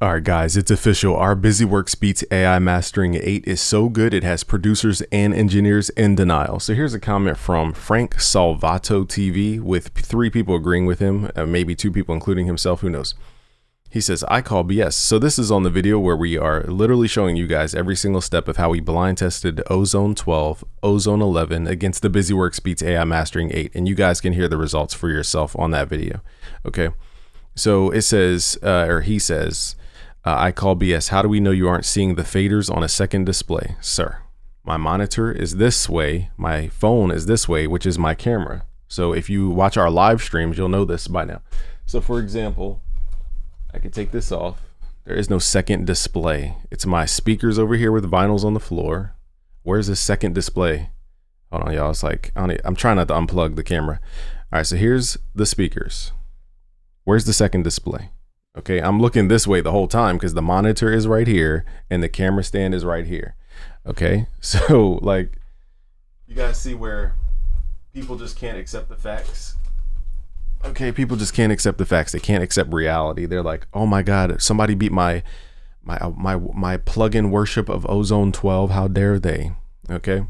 All right, guys, it's official. Our BusyWorks Beats AI Mastering 8 is so good it has producers and engineers in denial. So here's a comment from Frank Salvato TV with 3 people agreeing with him, maybe 2 people including himself, who knows. He says, I call BS. So this is on the video where we are literally showing you guys every single step of how we blind tested Ozone 12, Ozone 11 against the BusyWorks Beats AI Mastering 8. And you guys can hear the results for yourself on that video. Okay. So it says, he says, I call BS. How do we know you aren't seeing the faders on a second display? Sir, my monitor is this way. My phone is this way, which is my camera. So if you watch our live streams, you'll know this by now. So for example, I could take this off. There is no second display. It's my speakers over here with vinyls on the floor. Where's the second display? Hold on, y'all. It's like, I'm trying not to unplug the camera. All right, so here's the speakers. Where's the second display? Okay, I'm looking this way the whole time because the monitor is right here and the camera stand is right here. Okay, so like, you guys see where people just can't accept the facts? Okay, people just can't accept the facts. They can't accept reality. They're like, oh my God, somebody beat my plug-in worship of Ozone 12. How dare they? Okay.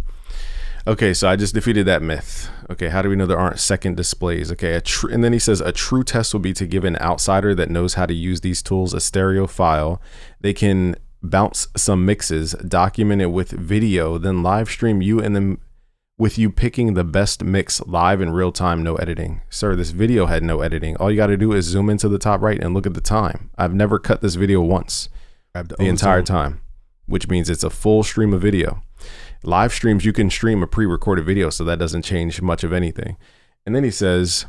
Okay, so I just defeated that myth. Okay, how do we know there aren't second displays? Okay, and then he says a true test will be to give an outsider that knows how to use these tools a stereo file. They can bounce some mixes, document it with video, then live stream you and then with you picking the best mix live in real time, no editing. Sir, this video had no editing. All you got to do is zoom into the top right and look at the time. I've never cut this video once the entire time, which means it's a full stream of video. Live streams, you can stream a pre-recorded video, so that doesn't change much of anything. And then he says,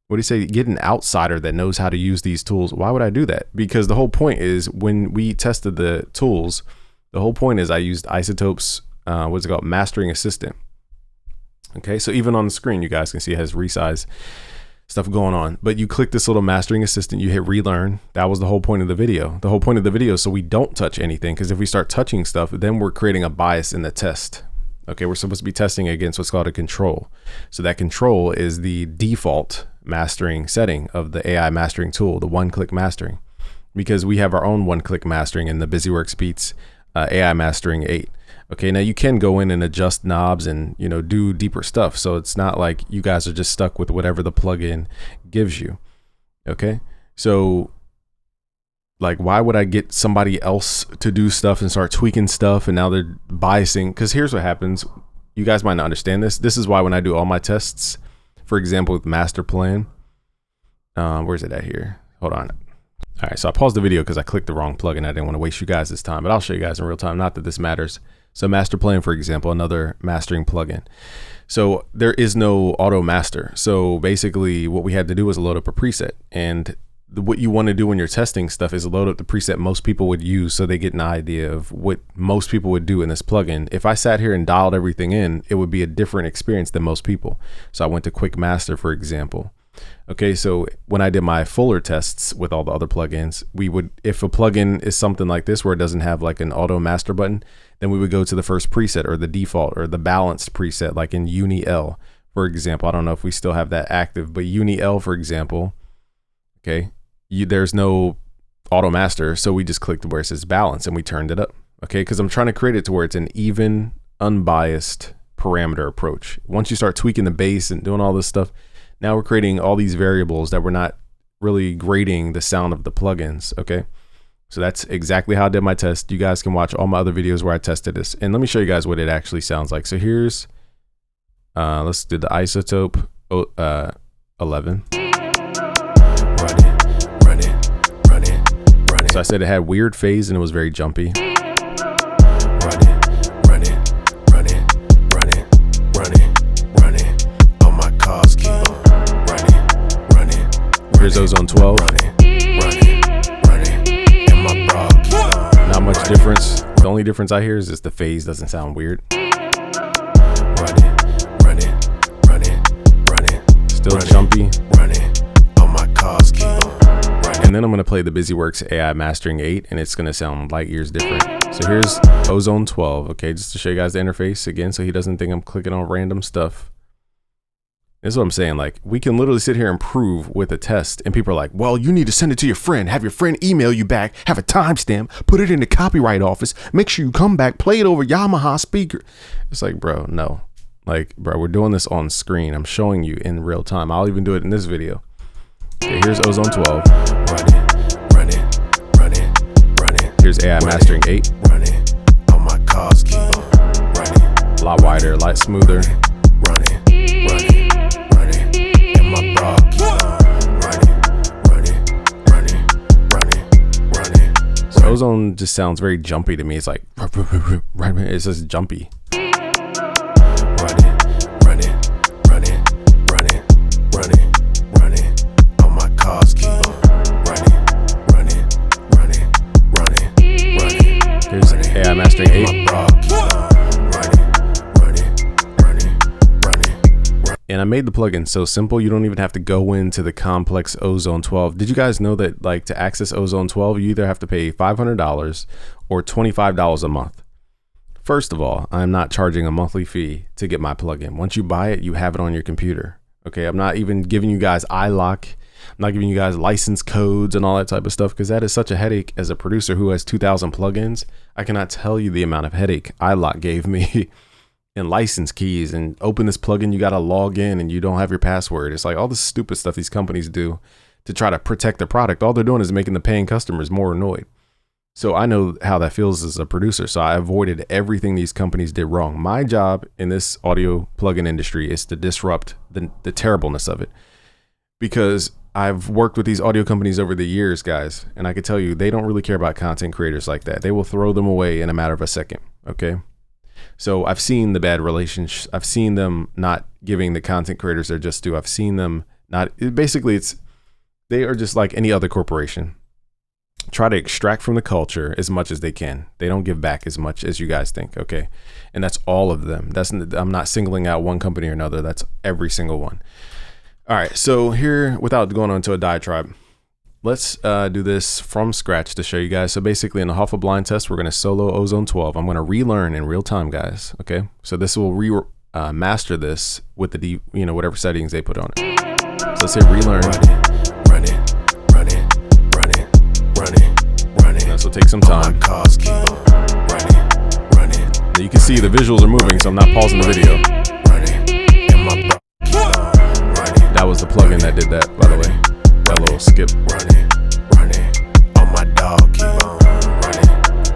what do you say? Get an outsider that knows how to use these tools. Why would I do that? Because the whole point is when we tested the tools, the whole point is I used Isotope's, what's it called? Mastering Assistant. Okay, so even on the screen, you guys can see it has resize stuff going on, but you click this little Mastering Assistant, you hit relearn. That was the whole point of the video. The whole point of the video is so we don't touch anything, because if we start touching stuff, then we're creating a bias in the test. Okay, we're supposed to be testing against what's called a control. So that control is the default mastering setting of the AI mastering tool, the one-click mastering, because we have our own one-click mastering in the BusyWorks Beats AI Mastering 8. Okay, now you can go in and adjust knobs and, you know, do deeper stuff. So it's not like you guys are just stuck with whatever the plugin gives you. Okay, so like, why would I get somebody else to do stuff and start tweaking stuff and now they're biasing? Because here's what happens. You guys might not understand this. This is why when I do all my tests, for example, with master plan, where's it at here? Hold on. All right, so I paused the video because I clicked the wrong plugin. I didn't want to waste you guys this time, but I'll show you guys in real time. Not that this matters. So master plan, for example, another mastering plugin. So there is no auto master. So basically what we had to do was load up a preset, and what you want to do when you're testing stuff is load up the preset most people would use, so they get an idea of what most people would do in this plugin. If I sat here and dialed everything in, it would be a different experience than most people. So I went to quick master, for example. Okay, so when I did my fuller tests with all the other plugins, we would, if a plugin is something like this where it doesn't have like an auto master button, then we would go to the first preset or the default or the balanced preset, like in Uni L, for example. I don't know if we still have that active, but Uni L, for example, okay, there's no auto master, so we just clicked where it says balance and we turned it up. Okay, because I'm trying to create it to where it's an even, unbiased parameter approach. Once you start tweaking the bass and doing all this stuff, now we're creating all these variables that we're not really grading the sound of the plugins. Okay, so that's exactly how I did my test. You guys can watch all my other videos where I tested this, and let me show you guys what it actually sounds like. So here's let's do the Isotope 11. So I said it had weird phase and it was very jumpy. Here's Ozone 12. Not much difference. The only difference I hear is just the phase doesn't sound weird. Still jumpy. And then I'm going to play the BusyWorks AI Mastering 8, and it's going to sound light years different. So here's Ozone 12. Okay, just to show you guys the interface again, so he doesn't think I'm clicking on random stuff. This is what I'm saying. Like, we can literally sit here and prove with a test, and people are like, well, you need to send it to your friend, have your friend email you back, have a timestamp, put it in the copyright office, make sure you come back, play it over Yamaha speaker. It's like, bro, no. Like, bro, we're doing this on screen. I'm showing you in real time. I'll even do it in this video. Okay, here's Ozone 12. Running. Here's AI Mastering 8. Running. All my cars keep on running. A lot wider, a lot smoother. Running. And my bra keep on running. So Ozone just sounds very jumpy to me. It's like, it's just jumpy. AI Mastering 8. And I made the plugin so simple you don't even have to go into the complex Ozone 12. Did you guys know that, like, to access Ozone 12, you either have to pay $500 or $25 a month? First of all, I'm not charging a monthly fee to get my plugin. Once you buy it, you have it on your computer. Okay, I'm not even giving you guys iLock. I'm not giving you guys license codes and all that type of stuff, because that is such a headache as a producer who has 2,000 plugins. I cannot tell you the amount of headache iLock gave me and license keys, and open this plugin, you got to log in and you don't have your password. It's like all this stupid stuff these companies do to try to protect their product. All they're doing is making the paying customers more annoyed. So I know how that feels as a producer. So I avoided everything these companies did wrong. My job in this audio plugin industry is to disrupt the terribleness of it, because I've worked with these audio companies over the years, guys, and I can tell you they don't really care about content creators like that. They will throw them away in a matter of a second. Okay. So I've seen the bad relations. I've seen them not giving the content creators their just due. I've seen them not, they are just like any other corporation. Try to extract from the culture as much as they can. They don't give back as much as you guys think. Okay. And that's all of them. I'm not singling out one company or another. That's every single one. All right, so here, without going on to a diatribe, let's do this from scratch to show you guys. So basically in the Hoffa blind test, we're going to solo Ozone 12. I'm going to relearn in real time, guys. Okay, so this will master this with the whatever settings they put on it. So let's say relearn. Running. This will take some time. Now you can see the visuals are moving, so I'm not pausing the video. That was the plugin that did that, by the way. That little skip.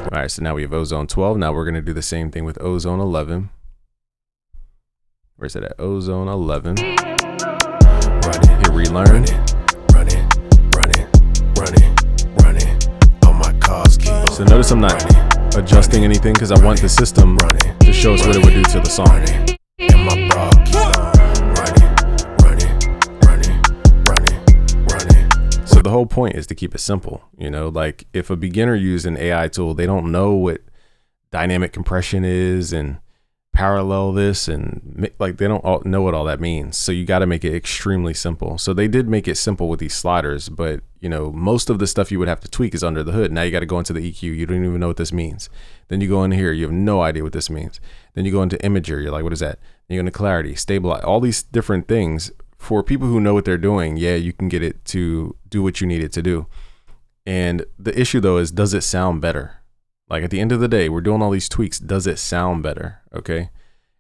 All right, so now we have Ozone 12. Now we're going to do the same thing with Ozone 11. Where's it at? Ozone 11. Hit relearn. So notice I'm not adjusting anything because I want the system to show us what it would do to the song. So the whole point is to keep it simple. Like if a beginner used an AI tool, they don't know what dynamic compression is and parallel this, and like they don't know what all that means. So you got to make it extremely simple. So they did make it simple with these sliders, but most of the stuff you would have to tweak is under the hood. Now you got to go into the EQ. You don't even know what this means. Then you go in here, you have no idea what this means. Then you go into imager. You're like, what is that? Then you go into clarity, stabilize, all these different things. For people who know what they're doing, yeah, you can get it to do what you need it to do. And the issue though is, does it sound better? Like at the end of the day, we're doing all these tweaks. Does it sound better? Okay.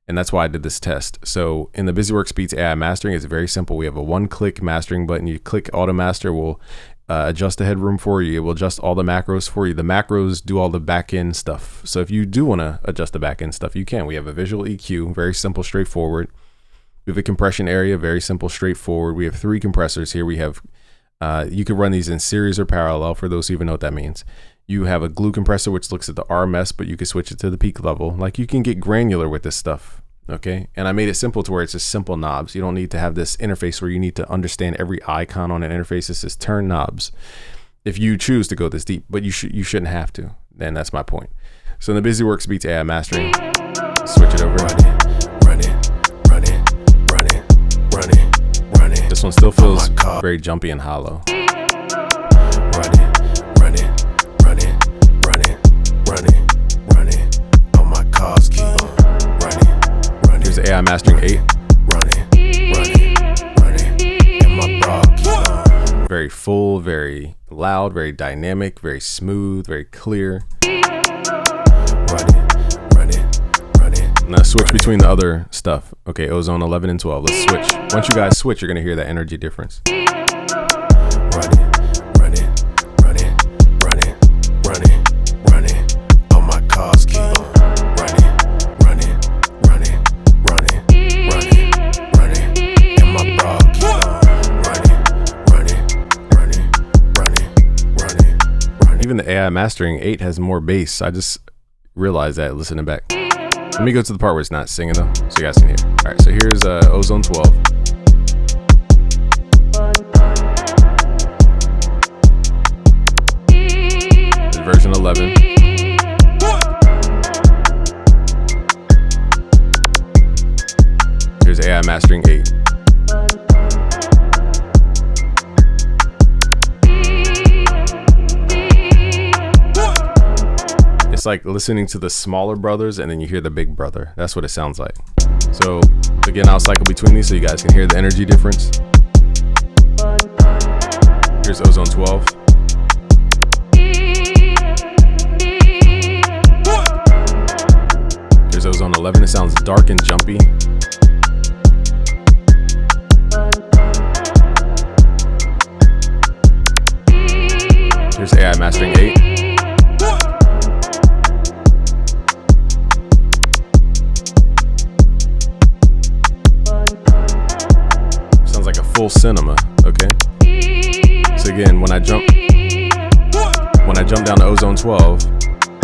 And that's why I did this test. So in the BusyWorks Beats AI mastering, it's very simple. We have a one-click mastering button. You click Auto Master, will adjust the headroom for you. It will adjust all the macros for you. The macros do all the back end stuff. So if you do want to adjust the back end stuff, you can. We have a visual EQ, very simple, straightforward. We have a compression area, very simple, straightforward. We have 3 compressors here. We have, you can run these in series or parallel for those who even know what that means. You have a glue compressor, which looks at the RMS, but you can switch it to the peak level. Like you can get granular with this stuff, okay? And I made it simple to where it's just simple knobs. You don't need to have this interface where you need to understand every icon on an interface. This is turn knobs if you choose to go this deep, but you shouldn't have to. And that's my point. So in the BusyWorks Beats AI mastering, switch it over. This one still feels very jumpy and hollow. Here's the AI mastering 8. full, very loud, very dynamic, very smooth, very clear. Now switch between the other stuff. Okay, Ozone 11 and 12. Let's switch. Once you guys switch, you're gonna hear that energy difference. All my cars keep running. And my bra keep running. Even the AI mastering 8 has more bass. I just realized that listening back. Let me go to the part where it's not singing though, so you guys can hear. All right, so here's Ozone 12. This is version 11. Here's AI mastering 8. It's like listening to the smaller brothers and then you hear the big brother. That's what it sounds like. So again, I'll cycle between these so you guys can hear the energy difference. Here's Ozone 12. Here's Ozone 11. It sounds dark and jumpy. Here's AI mastering 8. Full cinema. Okay, so again, when I jump down to Ozone 12,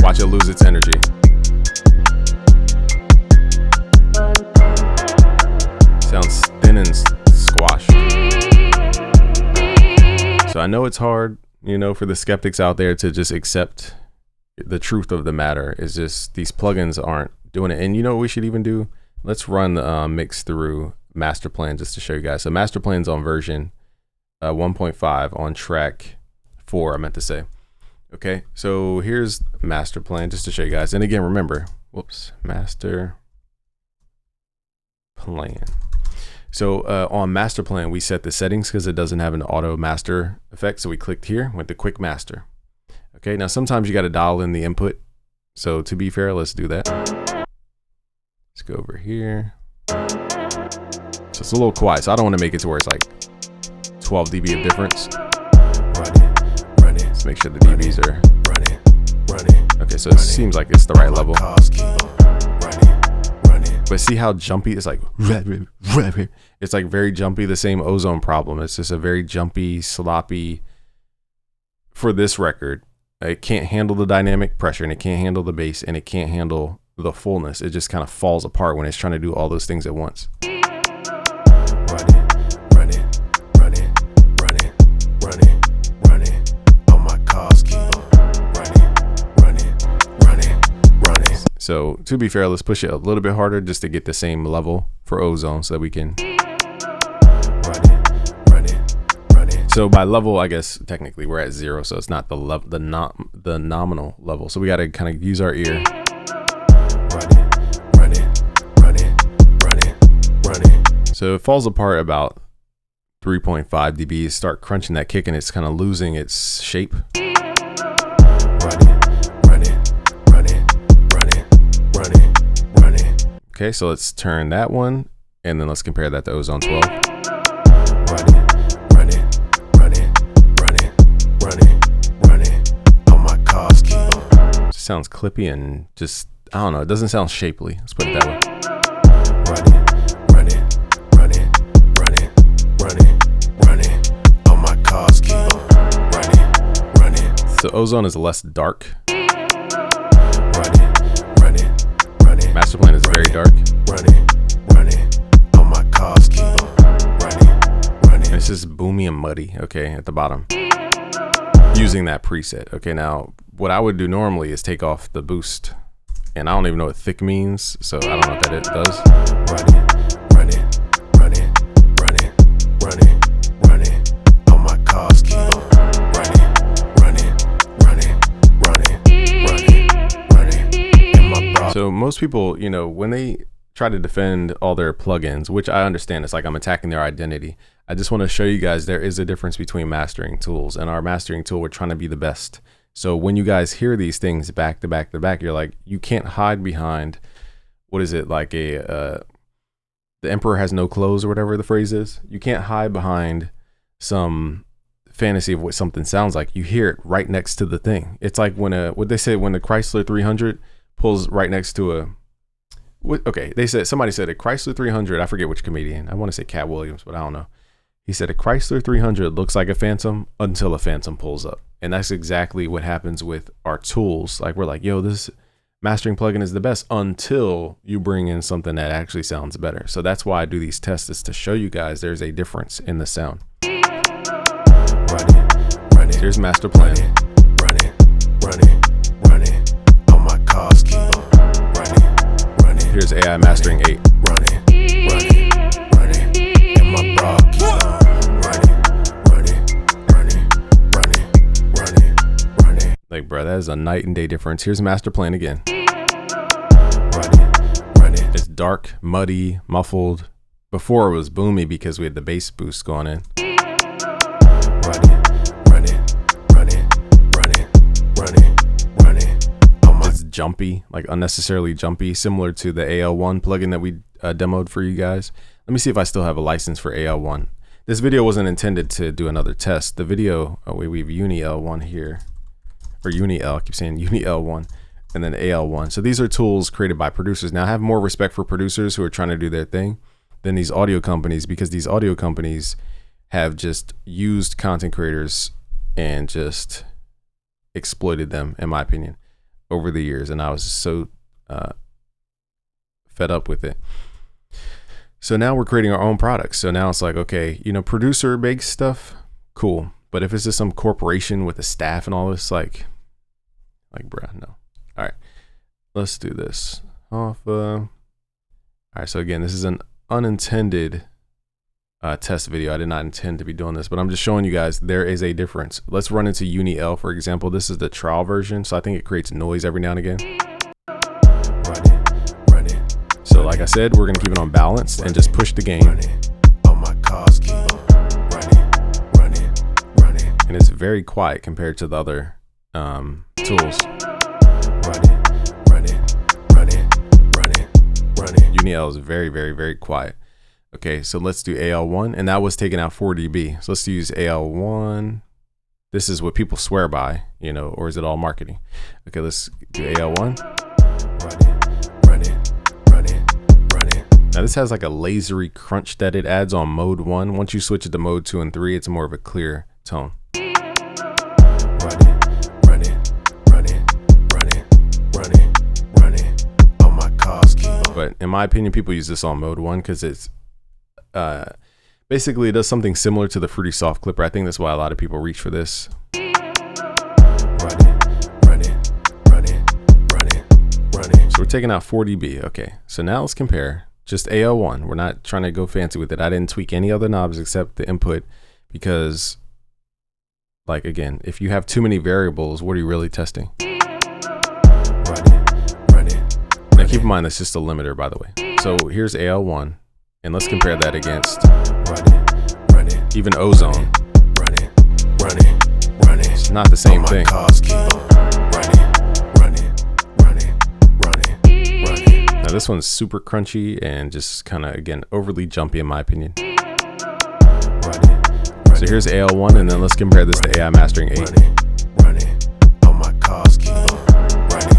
watch it lose its energy. Sounds thin and squashed. So I know it's hard, you know, for the skeptics out there to just accept the truth of the matter. Is just these plugins aren't doing it. And you know what we should even do? Let's run the mix through master plan just to show you guys. So master plan's on version 1.5 on track 4, I meant to say. Okay, so here's master plan just to show you guys. And again, remember, master plan. So on master plan, we set the settings because it doesn't have an auto master effect. So we clicked here, went to quick master. Okay, now sometimes you got to dial in the input. So to be fair, let's do that. Let's go over here. So it's a little quiet, so I don't want to make it to where it's like 12 dB of difference. Let's make sure the dBs are running. Okay, so it seems like it's the right level. But see how jumpy it's like? It's like very jumpy, the same Ozone problem. It's just a very jumpy, sloppy. For this record, it can't handle the dynamic pressure, and it can't handle the bass, and it can't handle the fullness. It just kind of falls apart when it's trying to do all those things at once. Running. All my cars keep running. So to be fair, let's push it a little bit harder just to get the same level for Ozone so that we can running. So by level, I guess technically we're at 0, so it's not the level, the nominal level. So we got to kind of use our ear. Running. So it falls apart about 3.5 dB. Start crunching that kick and it's kind of losing its shape. Running. Okay, so let's turn that one and then let's compare that to Ozone 12. Running. All my cars keep on. Just sounds clippy and just, I don't know, it doesn't sound shapely. Let's put it that way. Running. All my cars keep on running. So Ozone is less dark. Running. Master plan is very dark. Running. All my cars keep on running. It's just boomy and muddy. Okay, at the bottom. Using that preset. Okay, now what I would do normally is take off the boost, and I don't even know what thick means, so I don't know what that it does. Running. All my cars keep on running. And my bra. So most people, you know, when they try to defend all their plugins, which I understand. It's like I'm attacking their identity. I just want to show you guys there is a difference between mastering tools, and our mastering tool, we're trying to be the best. So when you guys hear these things back to back to back, you're like, you can't hide behind, what is it, like the emperor has no clothes or whatever the phrase is. You can't hide behind some fantasy of what something sounds like. You hear it right next to the thing. It's like when what they say, when the Chrysler 300 pulls right next to somebody said a Chrysler 300, I forget which comedian, I want to say Cat Williams, but I don't know. He said a Chrysler 300 looks like a Phantom until a Phantom pulls up. And that's exactly what happens with our tools. Like, we're like, yo, this mastering plugin is the best until you bring in something that actually sounds better. So that's why I do these tests, is to show you guys there's a difference in the sound. Running. Here's master plan. Running. All my cars keep on running. Here's AI mastering 8. Running. And my bra keep on. Like, bro, that is a night and day difference. Here's master plan again. Running. It's dark, muddy, muffled. Before it was boomy because we had the bass boost going in. Running. It's jumpy, like unnecessarily jumpy, similar to the AL1 plugin that we demoed for you guys. Let me see if I still have a license for AL1. This video wasn't intended to do another test. The video, we have Uni L1 here. Or Uni L, I keep saying Uni L1, and then AL1. So these are tools created by producers. Now I have more respect for producers who are trying to do their thing than these audio companies, because these audio companies have just used content creators and just exploited them, in my opinion, over the years. And I was just so fed up with it. So now we're creating our own products. So now it's like, okay, producer makes stuff, cool. But if it's just some corporation with a staff and all this, like bruh, no. All right, let's do this off. All right, so again, this is an unintended test video. I did not intend to be doing this, but I'm just showing you guys there is a difference. Let's run into Uni L, for example. This is the trial version, so I think it creates noise every now and again. Running. So like I said, we're gonna keep it on balance and just push the gain. All my cars keep on running. And it's very quiet compared to the other tools. Running. Uni L is very, very, very quiet. Okay, so let's do AL1, and that was taking out 4 dB. So let's use AL1. This is what people swear by, or is it all marketing? Okay, let's do AL1. Running. Now this has like a lasery crunch that it adds on mode 1. Once you switch it to mode 2 and 3, it's more of a clear tone. Running. All my cars keep on. But in my opinion, people use this on mode 1 because it's basically it does something similar to the Fruity Soft Clipper. I think that's why a lot of people reach for this. Running. So we're taking out 4 dB. Okay, so now let's compare just AL1. We're not trying to go fancy with it. I didn't tweak any other knobs except the input, because like, again, if you have too many variables, what are you really testing? Running. Now keep in mind, that's just a limiter, by the way. So here's AL1, and let's compare that against even Ozone. Running. It's not the same thing. Now this one's super crunchy and just kind of, again, overly jumpy in my opinion. So here's AL1, and then let's compare this to AI Mastering 8. Running. All my cars keep on running.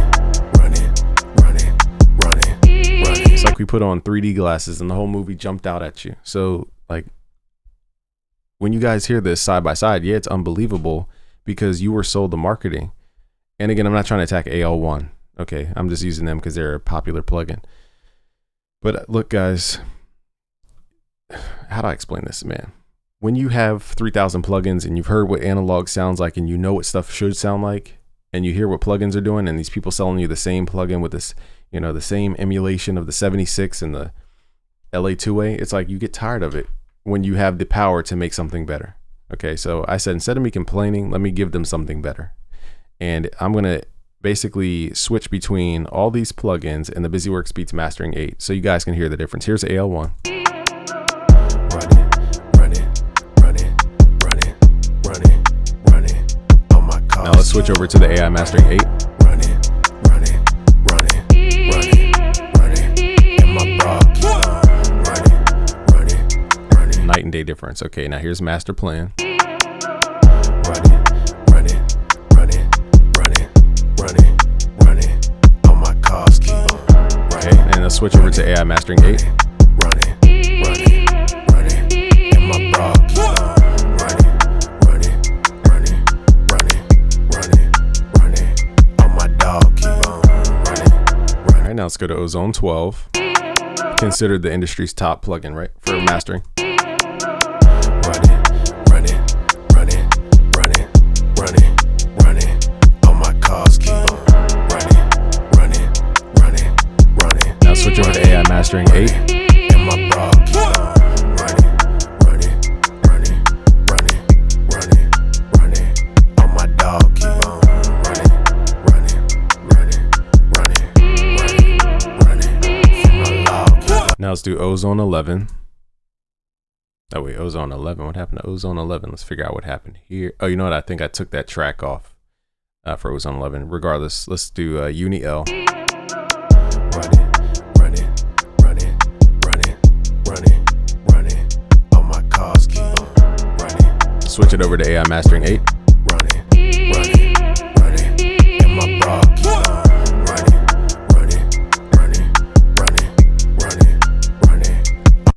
It's like we put on 3D glasses and the whole movie jumped out at you. So like, when you guys hear this side by side, yeah, it's unbelievable because you were sold the marketing. And again, I'm not trying to attack AL1. Okay, I'm just using them because they're a popular plugin. But look, guys, how do I explain this, man? When you have 3,000 plugins and you've heard what analog sounds like and you know what stuff should sound like, and you hear what plugins are doing, and these people selling you the same plugin with this, the same emulation of the 76 and the LA2A, it's like you get tired of it when you have the power to make something better. Okay, so I said, instead of me complaining, let me give them something better. And I'm going to basically switch between all these plugins and the BusyWorks Beats Mastering 8 so you guys can hear the difference. Here's AL1. Now let's switch over to the AI Mastering 8. Night and day difference. Okay, now here's master plan. Okay, and let's switch over to AI Mastering 8. Alright, now let's go to Ozone 12. Considered the industry's top plugin, right, for mastering. Now switch over to AI Mastering 8. Now let's do Ozone 11. Oh wait, Ozone 11. What happened to Ozone 11? Let's figure out what happened here. Oh, you know what? I think I took that track off for Ozone 11. Regardless, let's do Uni L. Switch it over to AI Mastering 8.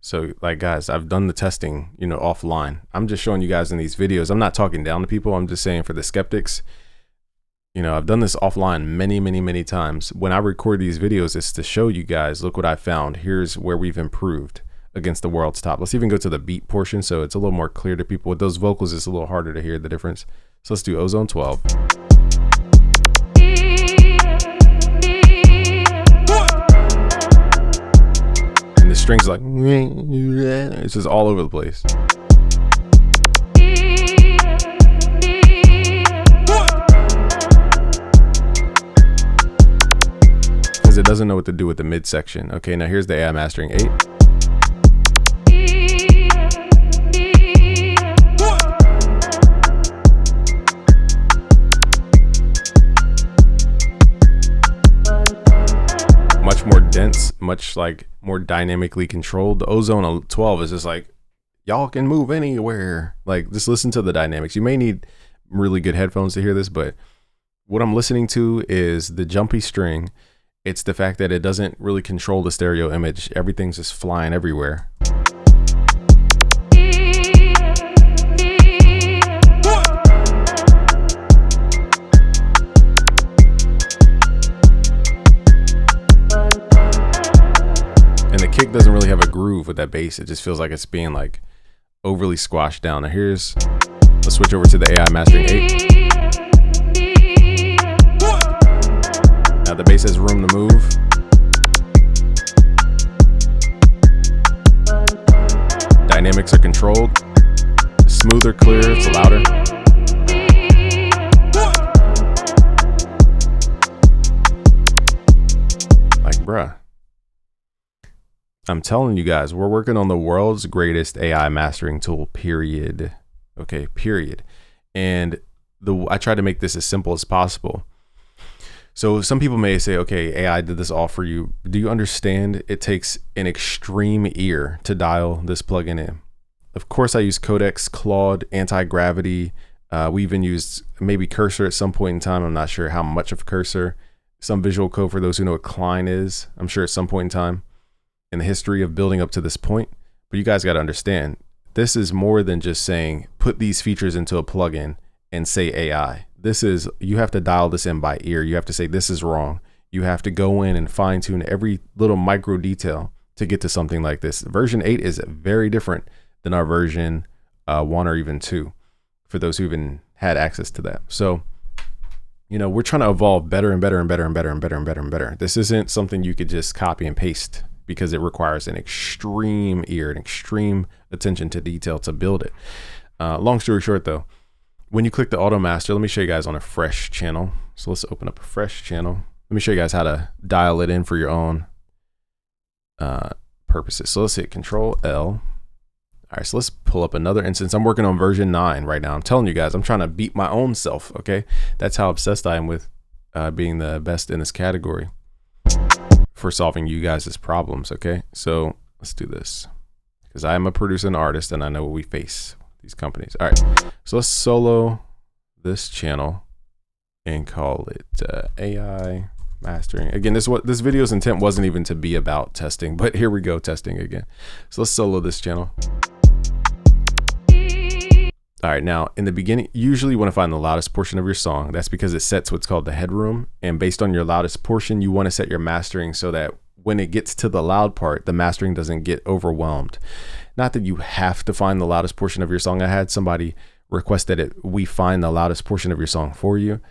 So like guys, I've done the testing, you know, offline. I'm just showing you guys in these videos. I'm not talking down to people. I'm just saying for the skeptics, you know, I've done this offline many times. When I record these videos, it's to show you guys, look what I found. Here's where we've improved against the world's top. Let's even go to the beat portion so it's a little more clear to people. With those vocals, it's a little harder to hear the difference. So let's do Ozone 12. And the strings like, it's just all over the place. Because it doesn't know what to do with the midsection. Okay, now here's the AI Mastering 8. Much more dense, much like more dynamically controlled. The Ozone 12 is just like, y'all can move anywhere. Like, just listen to the dynamics. You may need really good headphones to hear this, but what I'm listening to is the jumpy string. It's the fact that it doesn't really control the stereo image. Everything's just flying everywhere. And the kick doesn't really have a groove with that bass. It just feels like it's being like overly squashed down. Now let's switch over to the AI Mastering 8. Now the bass has room to move. Dynamics are controlled. It's smoother, clearer, it's louder. Like, bruh. I'm telling you guys, we're working on the world's greatest AI mastering tool, period. Okay, period. And I try to make this as simple as possible. So some people may say, okay, AI did this all for you. Do you understand it takes an extreme ear to dial this plugin in? Of course, I use Codex, Claude, Anti-Gravity. We even used maybe Cursor at some point in time. I'm not sure how much of Cursor. Some visual code for those who know what Klein is. I'm sure at some point in time in the history of building up to this point. But you guys got to understand, this is more than just saying, put these features into a plugin and say AI. This is, you have to dial this in by ear. You have to say, this is wrong. You have to go in and fine tune every little micro detail to get to something like this. Version 8 is very different than our version 1 or even 2, for those who even had access to that. So, you know, we're trying to evolve better and better and better and better and better and better and better. This isn't something you could just copy and paste, because it requires an extreme ear, an extreme attention to detail to build it. Long story short though, when you click the auto master, let me show you guys on a fresh channel. So let's open up a fresh channel. Let me show you guys how to dial it in for your own purposes. So let's hit Control L. All right, so let's pull up another instance. I'm working on version 9 right now. I'm telling you guys, I'm trying to beat my own self, okay? That's how obsessed I am with being the best in this category for solving you guys' problems, okay? So let's do this because I am a producer and artist and I know what we face, these companies. All right, so let's solo this channel and call it AI mastering. Again, this video's intent wasn't even to be about testing, but here we go, testing again. So let's solo this channel. All right, now in the beginning, usually you want to find the loudest portion of your song. That's because it sets what's called the headroom. And based on your loudest portion, you want to set your mastering so that when it gets to the loud part, the mastering doesn't get overwhelmed. Not that you have to find the loudest portion of your song. I had somebody request that we find the loudest portion of your song for you.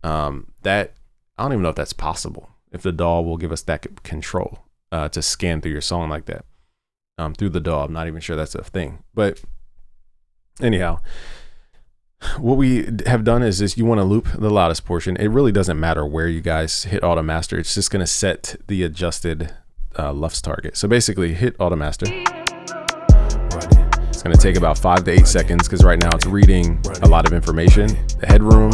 That I don't even know if that's possible. If the DAW will give us that control to scan through your song like that through the DAW. I'm not even sure that's a thing, but anyhow, what we have done is you want to loop the loudest portion. It really doesn't matter where you guys hit auto master. It's just going to set the adjusted LUFS target. So basically hit auto master. It's going to take about 5 to 8 seconds because right now it's reading a lot of information. The headroom,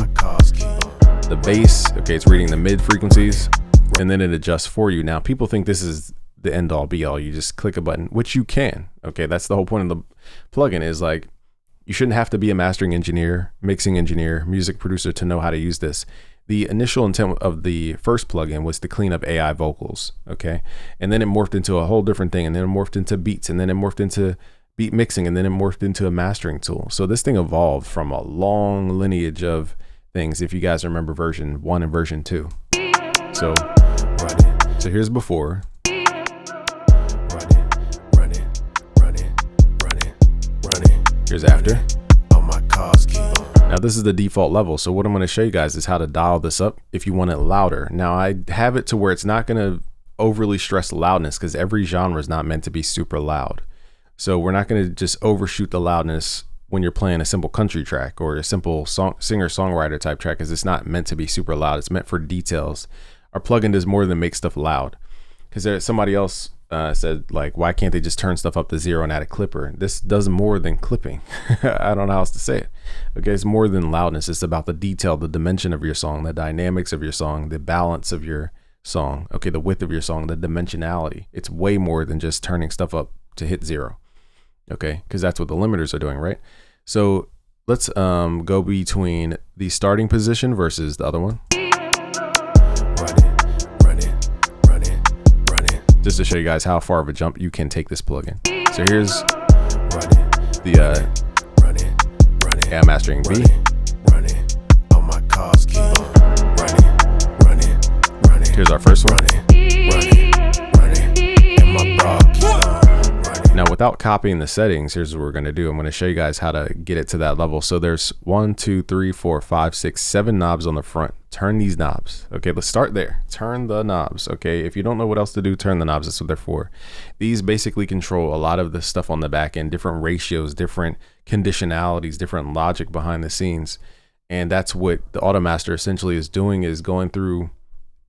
the bass, okay, it's reading the mid frequencies, and then it adjusts for you. Now people think this is the end all be all. You just click a button, which you can. Okay, that's the whole point of the plugin is like, you shouldn't have to be a mastering engineer, mixing engineer, music producer to know how to use this. The initial intent of the first plugin was to clean up AI vocals, okay? And then it morphed into a whole different thing, and then it morphed into beats, and then it morphed into beat mixing, and then it morphed into a mastering tool. So this thing evolved from a long lineage of things, if you guys remember version 1 and version 2. So here's before. Here's after. Now this is the default level. So what I'm going to show you guys is how to dial this up if you want it louder. Now I have it to where it's not going to overly stress loudness because every genre is not meant to be super loud. So we're not going to just overshoot the loudness when you're playing a simple country track or a simple singer-songwriter type track because it's not meant to be super loud. It's meant for details. Our plugin does more than make stuff loud because there's somebody else said like, why can't they just turn stuff up to 0 and add a clipper? This does more than clipping. I don't know how else to say it. Okay, it's more than loudness. It's about the detail, the dimension of your song, the dynamics of your song, the balance of your song. Okay, the width of your song, the dimensionality. It's way more than just turning stuff up to hit 0. Okay, because that's what the limiters are doing, right? So let's go between the starting position versus the other one. Just to show you guys how far of a jump you can take this plugin. So here's the AI mastering B. Here's our first one. Now without copying the settings, here's what we're going to do. I'm going to show you guys how to get it to that level. So there's 1, 2, 3, 4, 5, 6, 7 knobs on the front. Turn these knobs. Okay, let's start there. Turn the knobs. Okay, if you don't know what else to do, turn the knobs. That's what they're for. These basically control a lot of the stuff on the back end, different ratios, different conditionalities, different logic behind the scenes. And that's what the Automaster essentially is doing, is going through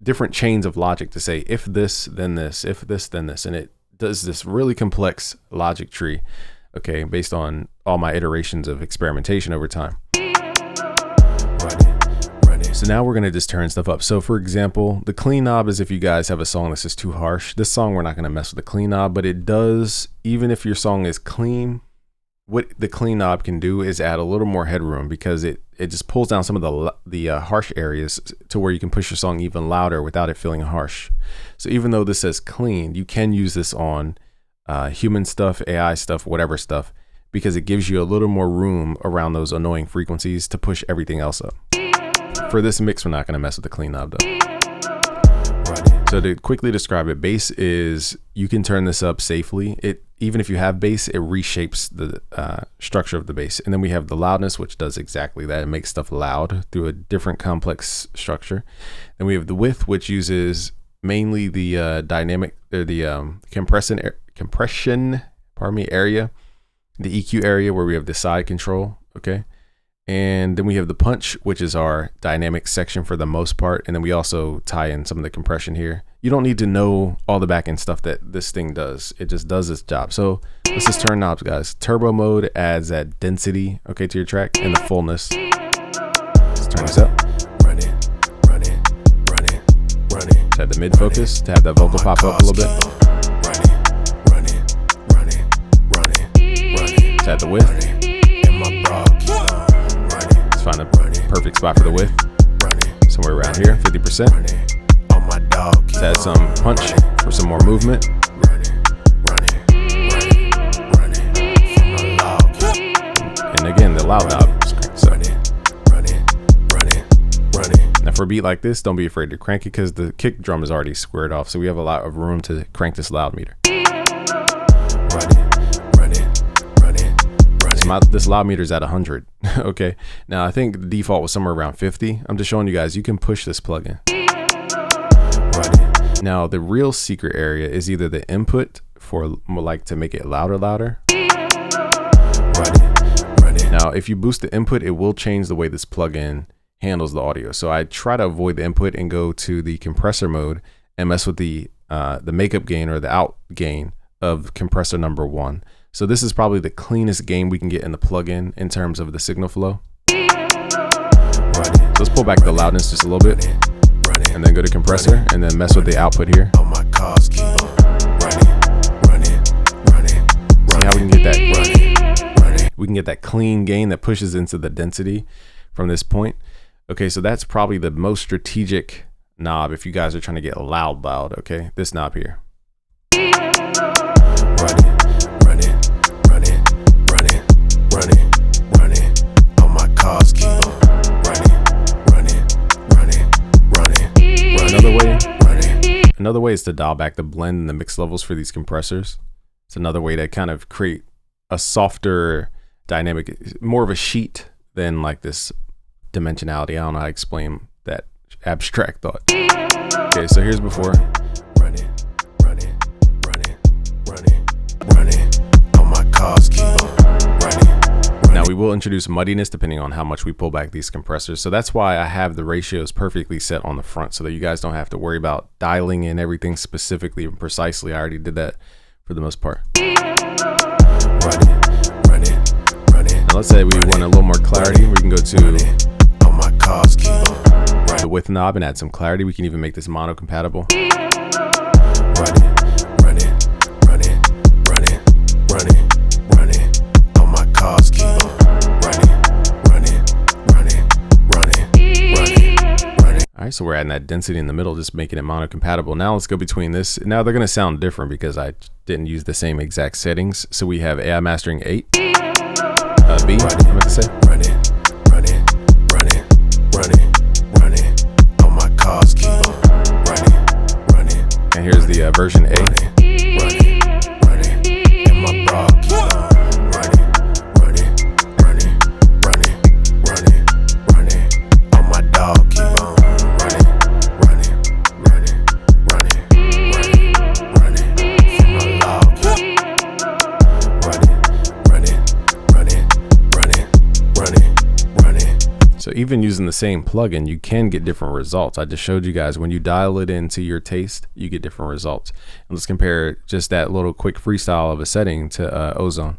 different chains of logic to say, if this, then this, if this, then this. And it does this really complex logic tree, okay, based on all my iterations of experimentation over time. So now we're going to just turn stuff up. So for example, the clean knob is if you guys have a song that's just too harsh. This song, we're not going to mess with the clean knob, but it does, even if your song is clean, what the clean knob can do is add a little more headroom because it just pulls down some of the harsh areas to where you can push your song even louder without it feeling harsh. So even though this says clean, you can use this on human stuff, AI stuff, whatever stuff, because it gives you a little more room around those annoying frequencies to push everything else up. For this mix, we're not going to mess with the clean knob though. So to quickly describe it, bass is, you can turn this up safely. Even if you have bass, it reshapes the structure of the bass. And then we have the loudness, which does exactly that. It makes stuff loud through a different complex structure. Then we have the width, which uses mainly the dynamic, or the compression area, the EQ area where we have the side control, okay? And then we have the punch, which is our dynamic section for the most part. And then we also tie in some of the compression here. You don't need to know all the back end stuff that this thing does. It just does its job. So let's just turn knobs, guys. Turbo mode adds that density, okay, to your track and the fullness. Let's turn these up. To have the mid focus, to have that vocal pop up a little bit. To have the width. Let's find a perfect spot for the width. Somewhere around here, 50%. Let's add some punch for some more movement. And again, the loud knob. Now for a beat like this, don't be afraid to crank it because the kick drum is already squared off. So we have a lot of room to crank this loud meter. This loud meter is at 100. Okay, now I think the default was somewhere around 50. I'm just showing you guys you can push this plugin. Now the real secret area is either the input for like to make it louder. Now if you boost the input, it will change the way this plugin handles the audio. So I try to avoid the input and go to the compressor mode and mess with the makeup gain or the out gain of compressor number 1. So this is probably the cleanest gain we can get in the plugin in terms of the signal flow. So let's pull back the loudness just a little bit and then go to compressor and then mess with the output here. See how we can get that? We can get that clean gain that pushes into the density from this point. Okay, so that's probably the most strategic knob if you guys are trying to get loud, okay? This knob here. Another way is to dial back the blend and the mix levels for these compressors. It's another way to kind of create a softer dynamic, more of a sheet than like this dimensionality. I don't know how to explain that abstract thought. Okay, so here's before. Now we will introduce muddiness depending on how much we pull back these compressors. So that's why I have the ratios perfectly set on the front so that you guys don't have to worry about dialing in everything specifically and precisely. I already did that for the most part. Now let's say we want a little more clarity. We can go to the width knob and add some clarity. We can even make this mono compatible. Alright, so we're adding that density in the middle, just making it mono compatible. Now let's go between this. Now they're going to sound different because I didn't use the same exact settings. So we have AI mastering 8, B, I'm going to say. And here's the version A. So even using the same plugin, you can get different results. I just showed you guys when you dial it into your taste, you get different results. And let's compare just that little quick freestyle of a setting to Ozone.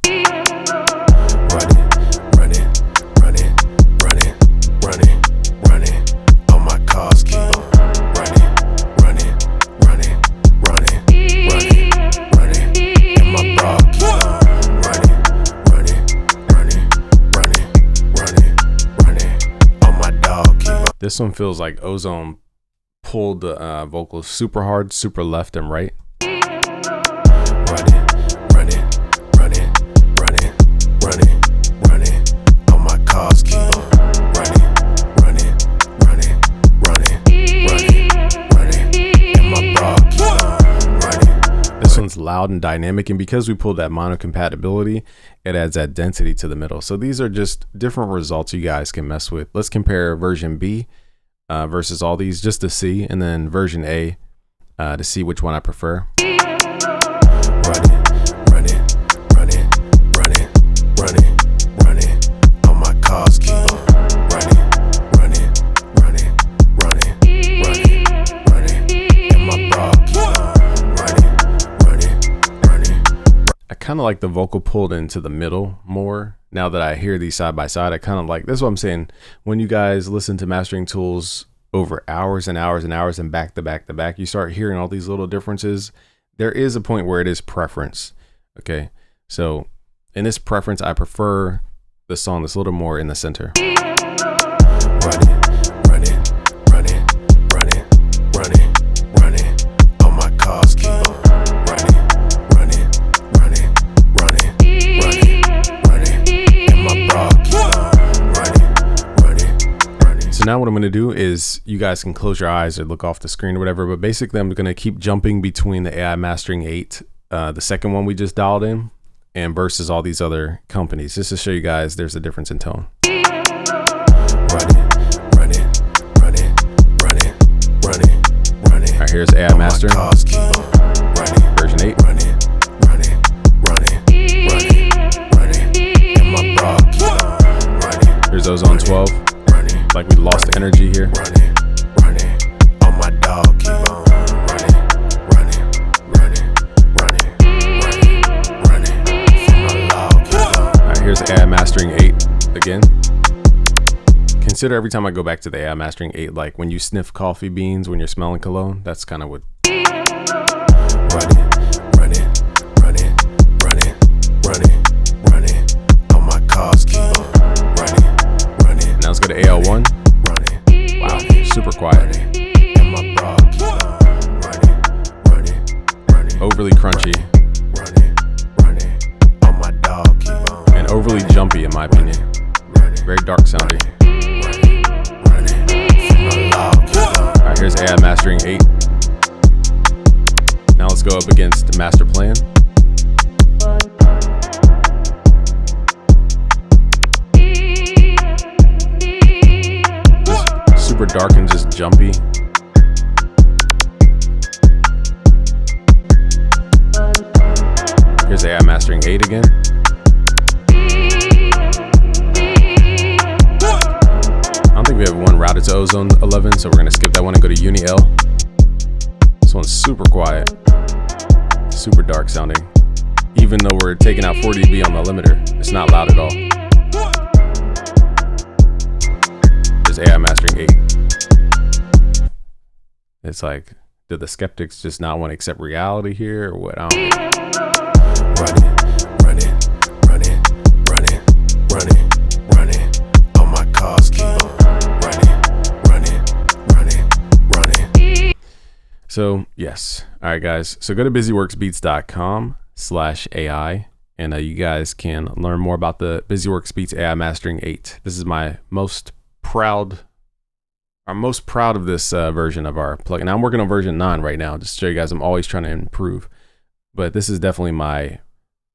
This one feels like Ozone pulled the vocals super hard, super left and right. This one's loud and dynamic, and because we pulled that mono compatibility, it adds that density to the middle. So these are just different results you guys can mess with. Let's compare version B versus all these just to see, and then version A to see which one I prefer. Run it, on my cars keep on. kind of like the vocal pulled into the middle more. Now that I hear these side by side, I kind of like, that's what I'm saying. When you guys listen to mastering tools over hours and hours and hours and back to back to back, you start hearing all these little differences. There is a point where it is preference. Okay. So in this preference, I prefer the song that's a little more in the center. So now what I'm going to do is, you guys can close your eyes or look off the screen or whatever, but basically I'm going to keep jumping between the AI Mastering 8, the second one we just dialed in, and versus all these other companies, just to show you guys there's a difference in tone. All right, here's AI Mastering, version 8. Here's Ozone 12. Like we lost the energy here. Alright, here's AI Mastering 8 again. Consider every time I go back to the AI Mastering 8, like when you sniff coffee beans when you're smelling cologne, that's kind of what. Now let's go to AL1. Wow, super quiet. Overly crunchy. And overly jumpy in my opinion. Very dark sounding. Alright, here's AI Mastering 8. Now let's go up against Master Plan. Super dark and just jumpy. Here's AI Mastering 8 again. I don't think we have one routed to Ozone 11, so we're going to skip that one and go to Uni L. This one's super quiet, super dark sounding. Even though we're taking out 40 dB on the limiter, it's not loud at all. There's AI Mastering 8. It's like, did the skeptics just not want to accept reality here or what? I don't know. Running. All my cars keep on running. So yes. All right, guys. So go to busyworksbeats.com/AI and you guys can learn more about the BusyWorks Beats AI Mastering 8. This is my most proud of this version of our plugin. Now I'm working on version 9 right now, just to show you guys I'm always trying to improve. But this is definitely my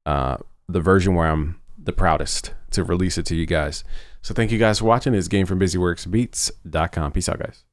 the version where I'm the proudest to release it to you guys. So thank you guys for watching. This game from busyworksbeats.com. Peace out, guys.